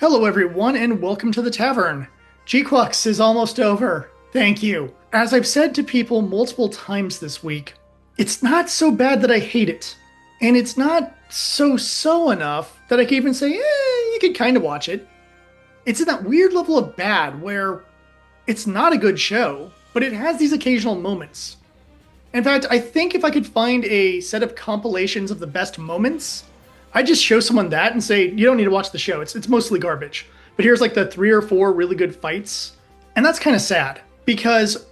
Hello, everyone, and welcome to the tavern. G-Quuuuux is almost over. Thank you. As I've said to people multiple times this week, it's not so bad that I hate it. And it's not so enough that I can even say, you could kind of watch it. It's in that weird level of bad where it's not a good show, but it has these occasional moments. In fact, I think if I could find a set of compilations of the best moments, I'd just show someone that and say, you don't need to watch the show. It's mostly garbage. But here's like the 3 or 4 really good fights. And that's kind of sad because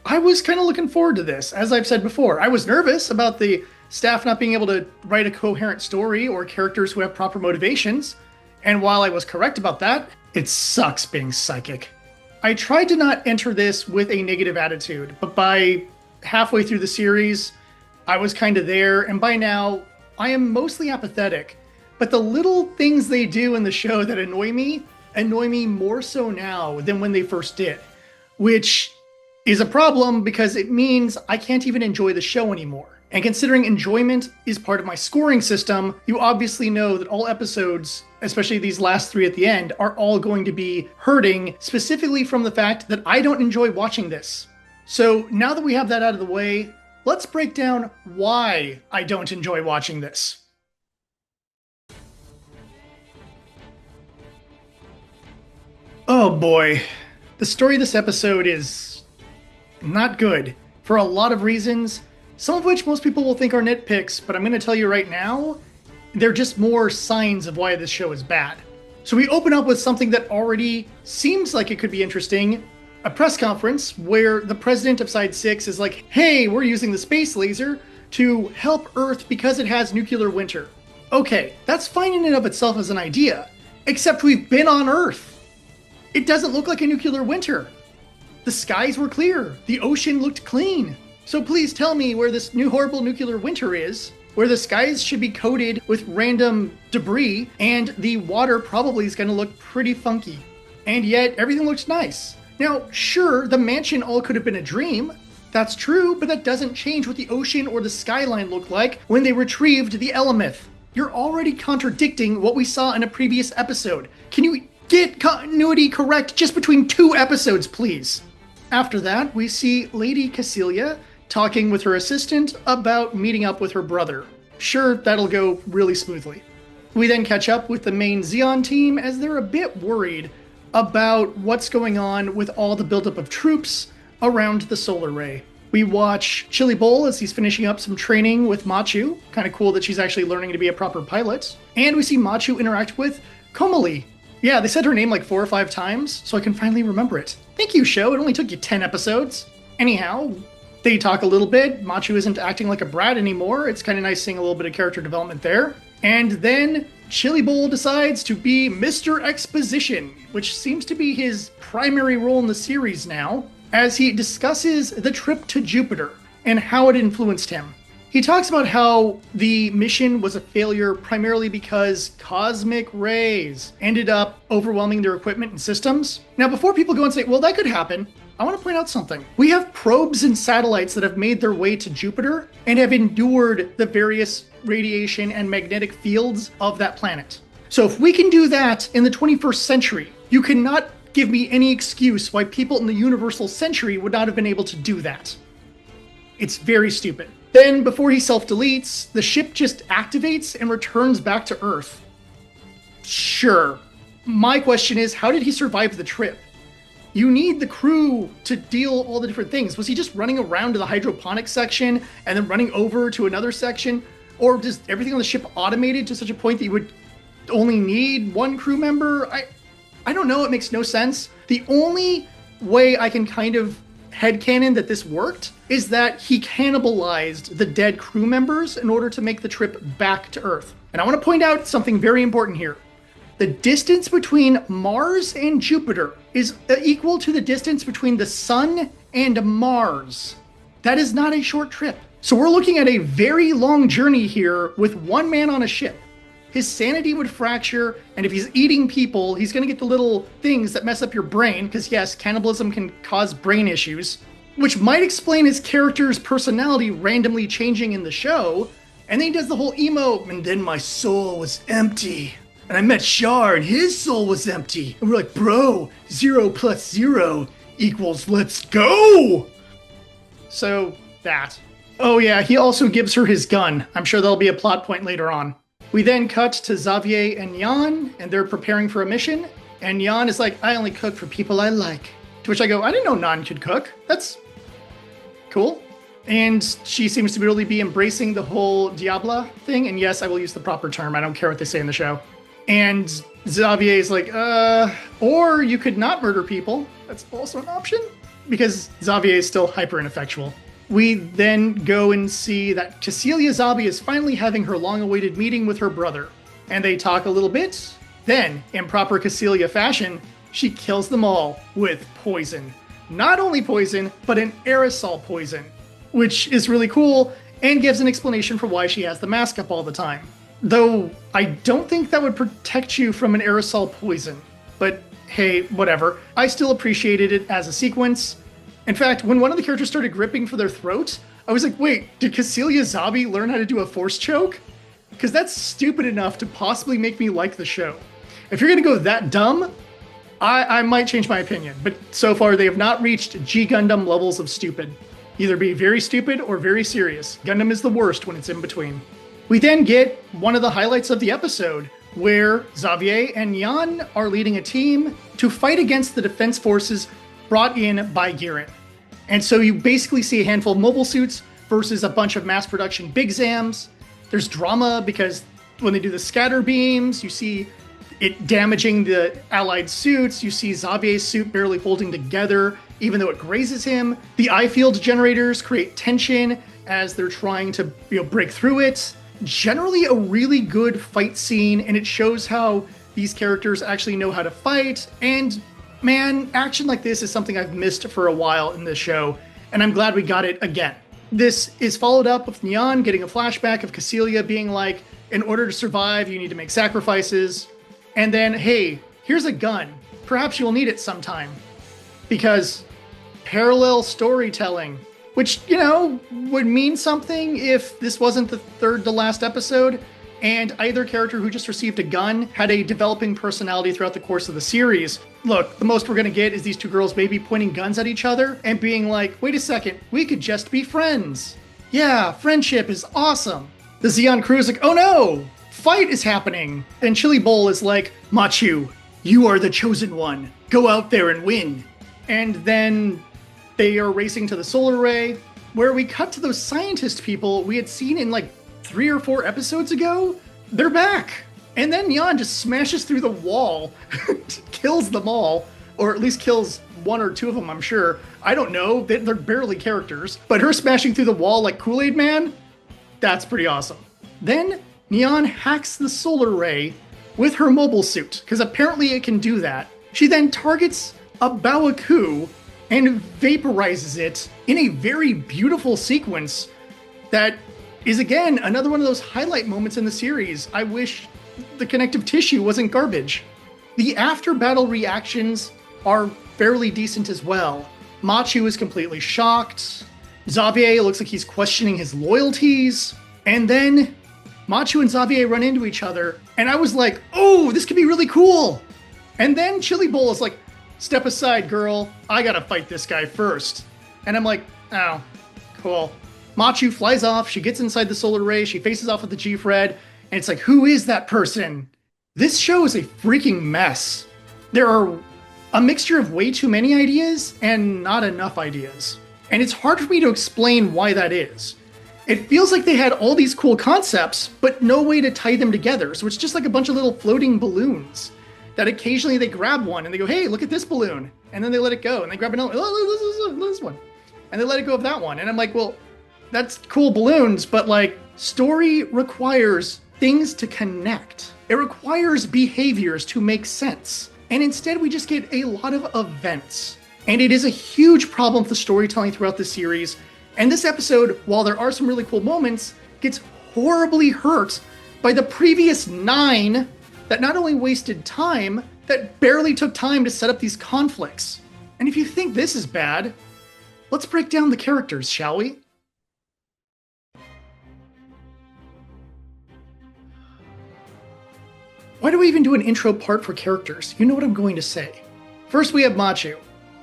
I was kind of looking forward to this. As I've said before, I was nervous about the staff not being able to write a coherent story or characters who have proper motivations. And while I was correct about that, it sucks being psychic. I tried to not enter this with a negative attitude, but by halfway through the series, I was kind of there. And by now, I am mostly apathetic, but the little things they do in the show that annoy me more so now than when they first did, which is a problem because it means I can't even enjoy the show anymore. And considering enjoyment is part of my scoring system, you obviously know that all episodes, especially these last 3 at the end, are all going to be hurting specifically from the fact that I don't enjoy watching this. So now that we have that out of the way, let's break down why I don't enjoy watching this. Oh boy, the story of this episode is not good for a lot of reasons, some of which most people will think are nitpicks, but I'm going to tell you right now, they're just more signs of why this show is bad. So we open up with something that already seems like it could be interesting. A press conference where the president of Side 6 is like, hey, we're using the space laser to help Earth because it has nuclear winter. Okay, that's fine in and of itself as an idea, except we've been on Earth. It doesn't look like a nuclear winter. The skies were clear. The ocean looked clean. So please tell me where this new horrible nuclear winter is, where the skies should be coated with random debris and the water probably is going to look pretty funky. And yet everything looks nice. Now, sure, the mansion all could have been a dream. That's true, but that doesn't change what the ocean or the skyline looked like when they retrieved the Elemeth. You're already contradicting what we saw in a previous episode. Can you get continuity correct just between 2 episodes, please? After that, we see Lady Cassilia talking with her assistant about meeting up with her brother. Sure, that'll go really smoothly. We then catch up with the main Zeon team as they're a bit worried about what's going on with all the buildup of troops around the solar ray. We watch Chili Bowl as he's finishing up some training with Machu. Kind of cool that she's actually learning to be a proper pilot. And we see Machu interact with Komali. Yeah, they said her name like 4 or 5 times, so I can finally remember it. Thank you, show. It only took you 10 episodes. Anyhow, they talk a little bit. Machu isn't acting like a brat anymore. It's kind of nice seeing a little bit of character development there. And then Chili Bowl decides to be Mr. Exposition, which seems to be his primary role in the series now, as he discusses the trip to Jupiter and how it influenced him. He talks about how the mission was a failure primarily because cosmic rays ended up overwhelming their equipment and systems. Now, before people go and say, well, that could happen, I want to point out something. We have probes and satellites that have made their way to Jupiter and have endured the various radiation and magnetic fields of that planet. So if we can do that in the 21st century, you cannot give me any excuse why people in the universal century would not have been able to do that. It's very stupid. Then, before he self-deletes, the ship just activates and returns back to Earth. Sure. My question is, how did he survive the trip? You need the crew to deal all the different things. Was he just running around to the hydroponics section and then running over to another section? Or just everything on the ship automated to such a point that you would only need 1 crew member? I don't know. It makes no sense. The only way I can kind of headcanon that this worked is that he cannibalized the dead crew members in order to make the trip back to Earth. And I want to point out something very important here. The distance between Mars and Jupiter is equal to the distance between the Sun and Mars. That is not a short trip. So we're looking at a very long journey here with 1 man on a ship. His sanity would fracture, and if he's eating people, he's going to get the little things that mess up your brain, because yes, cannibalism can cause brain issues, which might explain his character's personality randomly changing in the show. And then he does the whole emo, and then my soul was empty. And I met Shar and his soul was empty. And we're like, bro, 0 plus 0 equals let's go. So that. Oh yeah, he also gives her his gun. I'm sure there'll be a plot point later on. We then cut to Xavier and Jan, and they're preparing for a mission. And Jan is like, I only cook for people I like. To which I go, I didn't know Nan could cook. That's cool. And she seems to really be embracing the whole Diabla thing. And yes, I will use the proper term. I don't care what they say in the show. And Xavier is like, or you could not murder people. That's also an option. Because Xavier is still hyper ineffectual. We then go and see that Cecilia Zabi is finally having her long-awaited meeting with her brother. And they talk a little bit. Then, in proper Cecilia fashion, she kills them all with poison. Not only poison, but an aerosol poison. Which is really cool, and gives an explanation for why she has the mask up all the time. Though, I don't think that would protect you from an aerosol poison. But hey, whatever. I still appreciated it as a sequence. In fact, when one of the characters started gripping for their throat, I was like, wait, did Cecilia Zabi learn how to do a force choke? Because that's stupid enough to possibly make me like the show. If you're going to go that dumb, I might change my opinion. But so far, they have not reached G Gundam levels of stupid. Either be very stupid or very serious. Gundam is the worst when it's in between. We then get one of the highlights of the episode, where Xavier and Jan are leading a team to fight against the defense forces brought in by Girin. And so you basically see a handful of mobile suits versus a bunch of mass production Big Zams. There's drama because when they do the scatter beams, you see it damaging the allied suits. You see Xavier's suit barely holding together, even though it grazes him. The eye field generators create tension as they're trying to break through it. Generally a really good fight scene, and it shows how these characters actually know how to fight. And man, action like this is something I've missed for a while in this show, and I'm glad we got it again. This is followed up with Neon getting a flashback of Cecilia being like, in order to survive, you need to make sacrifices. And then, hey, here's a gun. Perhaps you'll need it sometime. Because parallel storytelling, which, would mean something if this wasn't the third to last episode, and either character who just received a gun had a developing personality throughout the course of the series. Look, the most we're going to get is these two girls maybe pointing guns at each other and being like, wait a second, we could just be friends. Yeah, friendship is awesome. The Zeon crew is like, oh no, fight is happening. And Chili Bowl is like, Machu, you are the chosen one. Go out there and win. And then they are racing to the solar array, where we cut to those scientist people we had seen in like 3 or 4 episodes ago. They're back. And then Neon just smashes through the wall, kills them all, or at least kills 1 or 2 of them, I'm sure. I don't know, they're barely characters. But her smashing through the wall like Kool-Aid Man, that's pretty awesome. Then Neon hacks the solar array with her mobile suit, because apparently it can do that. She then targets a Bawaku and vaporizes it in a very beautiful sequence that is, again, another one of those highlight moments in the series. I wish the connective tissue wasn't garbage. The after-battle reactions are fairly decent as well. Machu is completely shocked. Xavier looks like he's questioning his loyalties. And then Machu and Xavier run into each other, and I was like, oh, this could be really cool. And then Chili Bowl is like, step aside, girl. I gotta fight this guy first. And I'm like, oh, cool. Machu flies off, she gets inside the solar array, she faces off with the G-Fred, and it's like, who is that person? This show is a freaking mess. There are a mixture of way too many ideas and not enough ideas. And it's hard for me to explain why that is. It feels like they had all these cool concepts, but no way to tie them together. So it's just like a bunch of little floating balloons that occasionally they grab one and they go, hey, look at this balloon. And then they let it go and they grab another, oh, this one. And they let it go of that one. And I'm like, well, that's cool balloons, but like story requires things to connect. It requires behaviors to make sense. And instead we just get a lot of events. And it is a huge problem with the storytelling throughout the series. And this episode, while there are some really cool moments, gets horribly hurt by the previous 9 that not only wasted time, that barely took time to set up these conflicts. And if you think this is bad, let's break down the characters, shall we? Why do we even do an intro part for characters? You know what I'm going to say. First, we have Machu.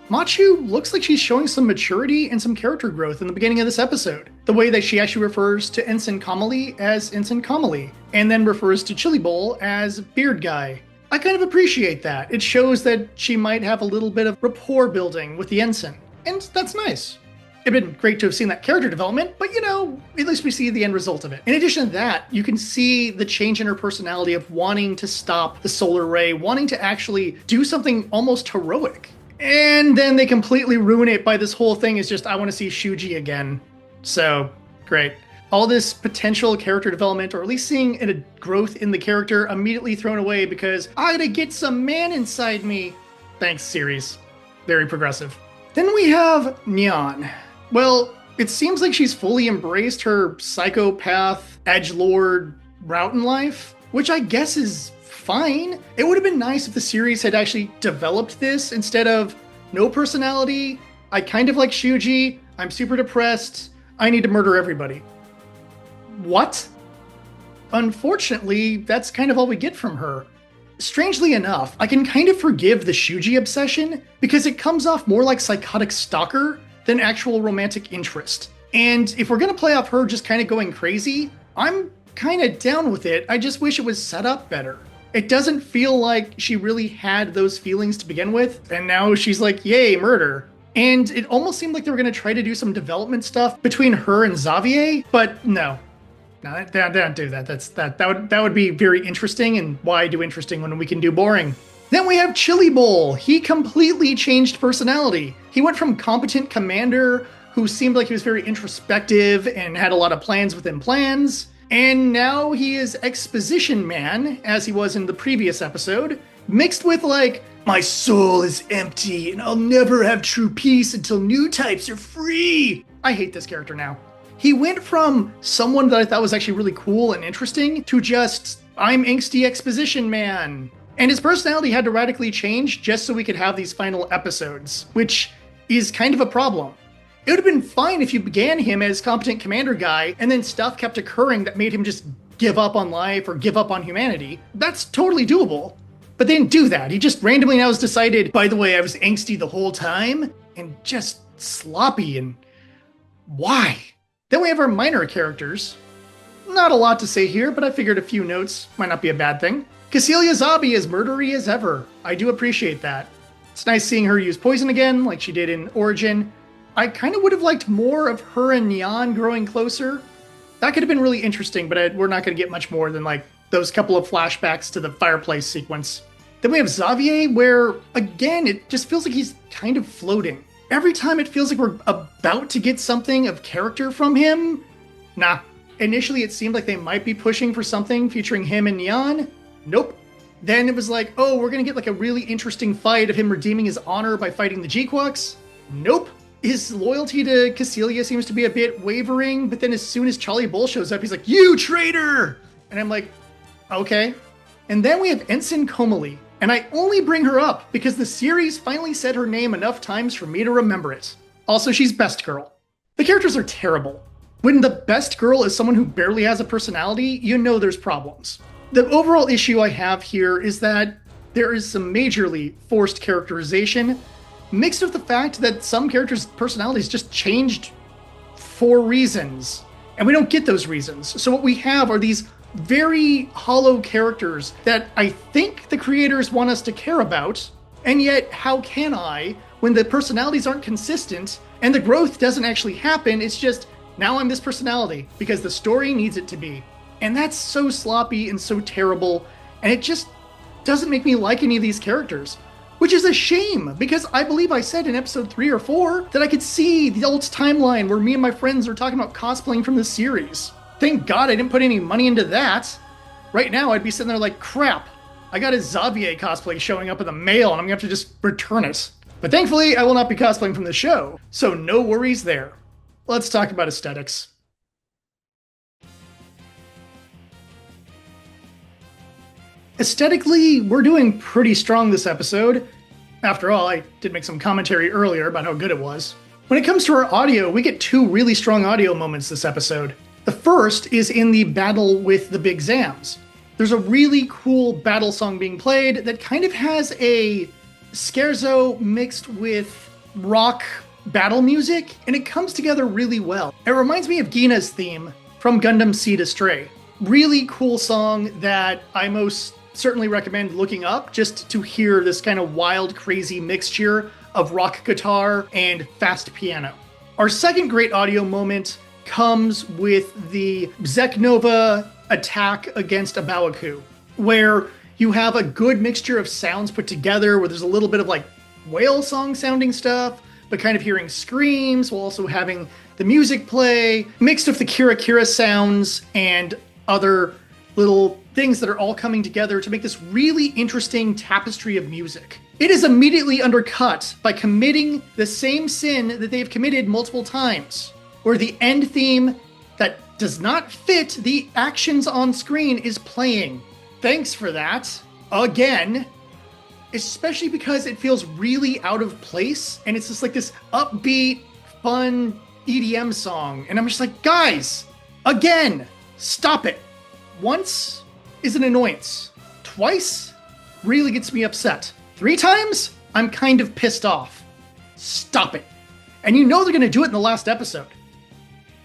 Machu looks like she's showing some maturity and some character growth in the beginning of this episode. The way that she actually refers to Ensign Kamali as Ensign Kamali, and then refers to Chili Bowl as Beard Guy. I kind of appreciate that. It shows that she might have a little bit of rapport building with the ensign, and that's nice. It'd been great to have seen that character development, but at least we see the end result of it. In addition to that, you can see the change in her personality of wanting to stop the solar ray, wanting to actually do something almost heroic. And then they completely ruin it by this whole thing is just, I want to see Shuji again. So, great. All this potential character development, or at least seeing a growth in the character, immediately thrown away because I gotta get some man inside me. Thanks, series. Very progressive. Then we have Nyan. Well, it seems like she's fully embraced her psychopath, edgelord route in life, which I guess is fine. It would have been nice if the series had actually developed this instead of no personality. I kind of like Shuji. I'm super depressed. I need to murder everybody. What? Unfortunately, that's kind of all we get from her. Strangely enough, I can kind of forgive the Shuji obsession because it comes off more like psychotic stalker than actual romantic interest. And if we're gonna play off her just kind of going crazy, I'm kind of down with it. I just wish it was set up better. It doesn't feel like she really had those feelings to begin with, and now she's like, yay, murder. And it almost seemed like they were going to try to do some development stuff between her and Xavier, but no. No, they don't do that. That would be very interesting, and why do interesting when we can do boring? Then we have Chili Bowl. He completely changed personality. He went from competent commander, who seemed like he was very introspective and had a lot of plans within plans, and now he is exposition man, as he was in the previous episode, mixed with like, my soul is empty and I'll never have true peace until new types are free. I hate this character now. He went from someone that I thought was actually really cool and interesting to just, I'm angsty exposition man. And his personality had to radically change just so we could have these final episodes, which is kind of a problem. It would have been fine if you began him as competent commander guy and then stuff kept occurring that made him just give up on life or give up on humanity. That's totally doable. But they didn't do that. He just randomly now has decided, by the way, I was angsty the whole time and just sloppy, and why? Then we have our minor characters. Not a lot to say here, but I figured a few notes might not be a bad thing. Cecilia Zabi is murdery as ever. I do appreciate that. It's nice seeing her use poison again, like she did in Origin. I kind of would have liked more of her and Nyan growing closer. That could have been really interesting, but we're not going to get much more than like those couple of flashbacks to the fireplace sequence. Then we have Xavier, where, again, it just feels like he's kind of floating. Every time it feels like we're about to get something of character from him, nah. Initially, it seemed like they might be pushing for something featuring him and Nyan. Nope. Then it was like, oh, we're going to get like a really interesting fight of him redeeming his honor by fighting the G-Quuuuux. Nope. His loyalty to Cecilia seems to be a bit wavering, but then as soon as Charlie Bull shows up, he's like, you traitor! And I'm like, okay. And then we have Ensign Komali, and I only bring her up because the series finally said her name enough times for me to remember it. Also, she's best girl. The characters are terrible. When the best girl is someone who barely has a personality, you know there's problems. The overall issue I have here is that there is some majorly forced characterization, mixed with the fact that some characters' personalities just changed for reasons, and we don't get those reasons. So what we have are these very hollow characters that I think the creators want us to care about, and yet how can I, when the personalities aren't consistent and the growth doesn't actually happen? It's just, now I'm this personality because the story needs it to be. And that's so sloppy and so terrible, and it just doesn't make me like any of these characters. Which is a shame, because I believe I said in episode 3 or 4 that I could see the old timeline where me and my friends are talking about cosplaying from the series. Thank God I didn't put any money into that. Right now I'd be sitting there like, crap, I got a Xavier cosplay showing up in the mail and I'm gonna have to just return it. But thankfully I will not be cosplaying from the show, so no worries there. Let's talk about aesthetics. Aesthetically, we're doing pretty strong this episode. After all, I did make some commentary earlier about how good it was. When it comes to our audio, we get two really strong audio moments this episode. The first is in the battle with the Big Zams. There's a really cool battle song being played that kind of has a scherzo mixed with rock battle music, and it comes together really well. It reminds me of Gina's theme from Gundam Seed Astray. Really cool song that I most certainly recommend looking up just to hear this kind of wild, crazy mixture of rock guitar and fast piano. Our second great audio moment comes with the Zeknova attack against Abawaku, where you have a good mixture of sounds put together, where there's a little bit of like whale song sounding stuff, but kind of hearing screams while also having the music play, mixed with the Kira Kira sounds and other little things that are all coming together to make this really interesting tapestry of music. It is immediately undercut by committing the same sin that they've committed multiple times, where the end theme that does not fit the actions on screen is playing. Thanks for that. Again. Especially because it feels really out of place, and it's just like this upbeat, fun EDM song. And I'm just like, guys, again, stop it. Once is an annoyance. Twice really gets me upset. 3 times, I'm kind of pissed off. Stop it. And you know they're going to do it in the last episode.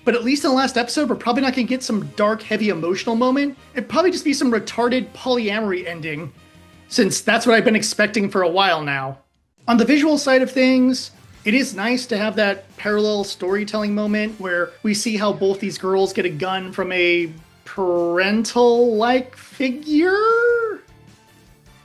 But at least in the last episode, we're probably not going to get some dark, heavy emotional moment. It'd probably just be some retarded polyamory ending, since that's what I've been expecting for a while now. On the visual side of things, it is nice to have that parallel storytelling moment where we see how both these girls get a gun from a parental-like figure?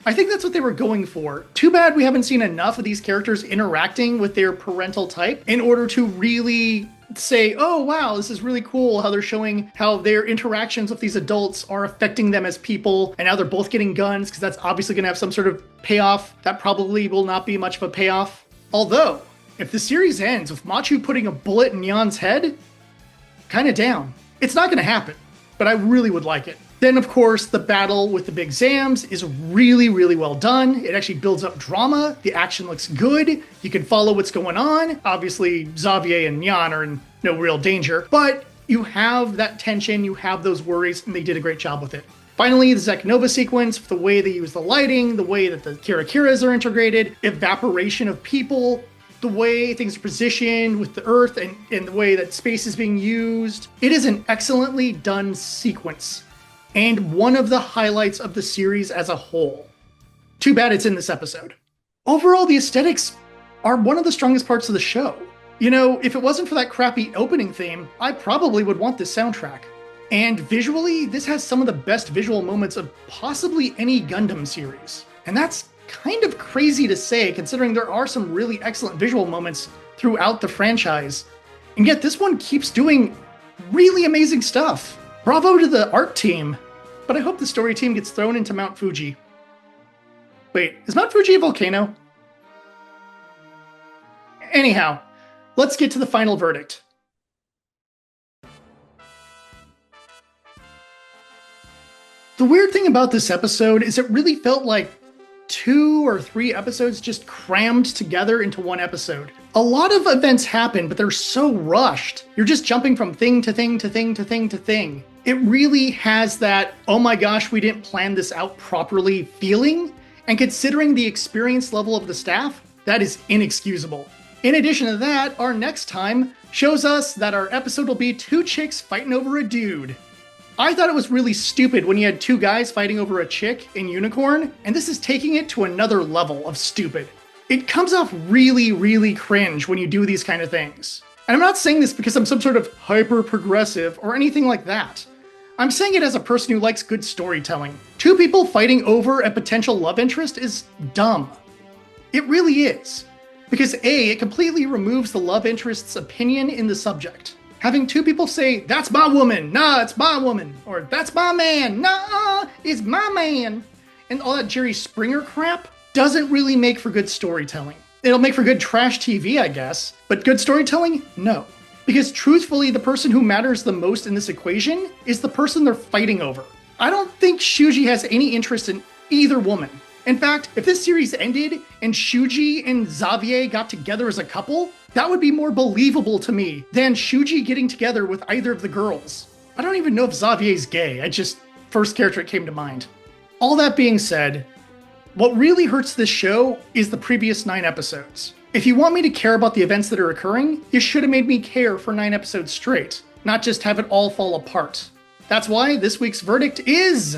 I think that's what they were going for. Too bad we haven't seen enough of these characters interacting with their parental type in order to really say, oh wow, this is really cool how they're showing how their interactions with these adults are affecting them as people, and now they're both getting guns, because that's obviously going to have some sort of payoff. That probably will not be much of a payoff. Although, if the series ends with Machu putting a bullet in Yan's head, kind of down. It's not going to happen, but I really would like it. Then, of course, the battle with the big Zams is really, really well done. It actually builds up drama. The action looks good. You can follow what's going on. Obviously, Xavier and Yan are in no real danger, but you have that tension, you have those worries, and they did a great job with it. Finally, the Zeknova sequence, the way they use the lighting, the way that the Kira Kiras are integrated, evaporation of people, the way things are positioned with the Earth and the way that space is being used. It is an excellently done sequence, and one of the highlights of the series as a whole. Too bad it's in this episode. Overall, the aesthetics are one of the strongest parts of the show. You know, if it wasn't for that crappy opening theme, I probably would want this soundtrack. And visually, this has some of the best visual moments of possibly any Gundam series. And that's kind of crazy to say, considering there are some really excellent visual moments throughout the franchise. And yet this one keeps doing really amazing stuff. Bravo to the art team, but I hope the story team gets thrown into Mount Fuji. Wait, is Mount Fuji a volcano? Anyhow, let's get to the final verdict. The weird thing about this episode is it really felt like 2 or 3 episodes just crammed together into one episode. A lot of events happen, but they're so rushed. You're just jumping from thing to thing to thing to thing to thing. It really has that, oh my gosh, we didn't plan this out properly feeling. And considering the experience level of the staff, that is inexcusable. In addition to that, our next time shows us that our episode will be 2 chicks fighting over a dude. I thought it was really stupid when you had 2 guys fighting over a chick in Unicorn, and this is taking it to another level of stupid. It comes off really, really cringe when you do these kind of things. And I'm not saying this because I'm some sort of hyper-progressive or anything like that. I'm saying it as a person who likes good storytelling. 2 people fighting over a potential love interest is dumb. It really is. Because A, it completely removes the love interest's opinion in the subject. Having 2 people say, that's my woman, nah, it's my woman, or that's my man, nah, it's my man, and all that Jerry Springer crap doesn't really make for good storytelling. It'll make for good trash TV, I guess, but good storytelling? No. Because truthfully, the person who matters the most in this equation is the person they're fighting over. I don't think Shuji has any interest in either woman. In fact, if this series ended and Shuji and Xavier got together as a couple, that would be more believable to me than Shuji getting together with either of the girls. I don't even know if Xavier's gay, I just first character that came to mind. All that being said, what really hurts this show is the previous 9 episodes. If you want me to care about the events that are occurring, you should have made me care for 9 episodes straight, not just have it all fall apart. That's why this week's verdict is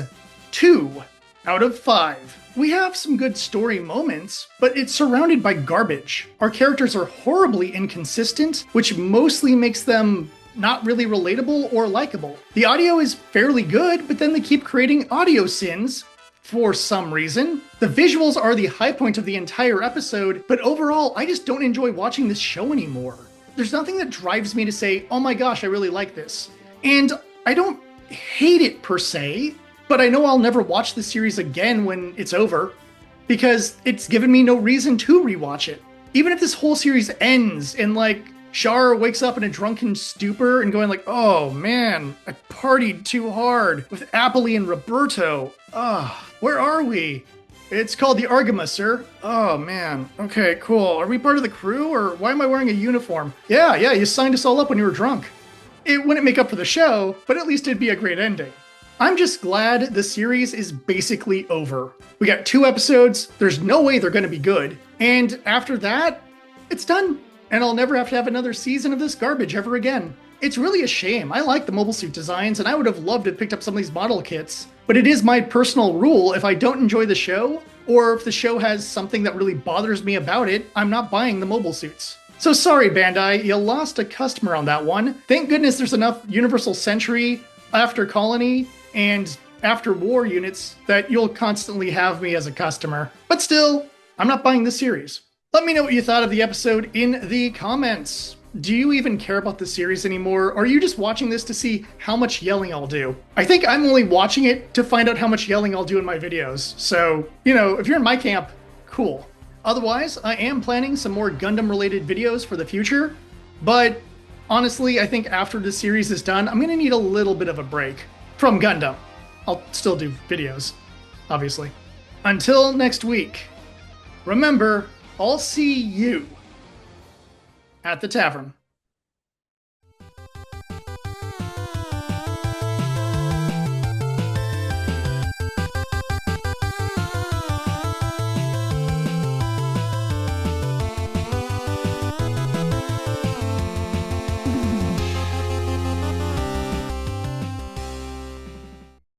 2 out of 5. We have some good story moments, but it's surrounded by garbage. Our characters are horribly inconsistent, which mostly makes them not really relatable or likable. The audio is fairly good, but then they keep creating audio sins for some reason. The visuals are the high point of the entire episode, but overall, I just don't enjoy watching this show anymore. There's nothing that drives me to say, oh my gosh, I really like this. And I don't hate it per se, but I know I'll never watch the series again when it's over, because it's given me no reason to rewatch it. Even if this whole series ends and like Char wakes up in a drunken stupor and going like, oh man, I partied too hard with Appley and Roberto. Where are we? It's called the Argama, sir. Oh man, okay, cool. Are we part of the crew, or why am I wearing a uniform? Yeah, you signed us all up when you were drunk. It wouldn't make up for the show, but at least it'd be a great ending. I'm just glad the series is basically over. We got 2 episodes, there's no way they're gonna be good, and after that, it's done. And I'll never have to have another season of this garbage ever again. It's really a shame. I like the mobile suit designs, and I would have loved to have picked up some of these model kits. But it is my personal rule, if I don't enjoy the show, or if the show has something that really bothers me about it, I'm not buying the mobile suits. So sorry, Bandai, you lost a customer on that one. Thank goodness there's enough Universal Century, After Colony, and After War units that you'll constantly have me as a customer. But still, I'm not buying this series. Let me know what you thought of the episode in the comments. Do you even care about the series anymore, or are you just watching this to see how much yelling I'll do? I think I'm only watching it to find out how much yelling I'll do in my videos. So, if you're in my camp, cool. Otherwise, I am planning some more Gundam-related videos for the future, but honestly, I think after this series is done, I'm gonna need a little bit of a break from Gundam. I'll still do videos, obviously. Until next week, remember, I'll see you at the tavern.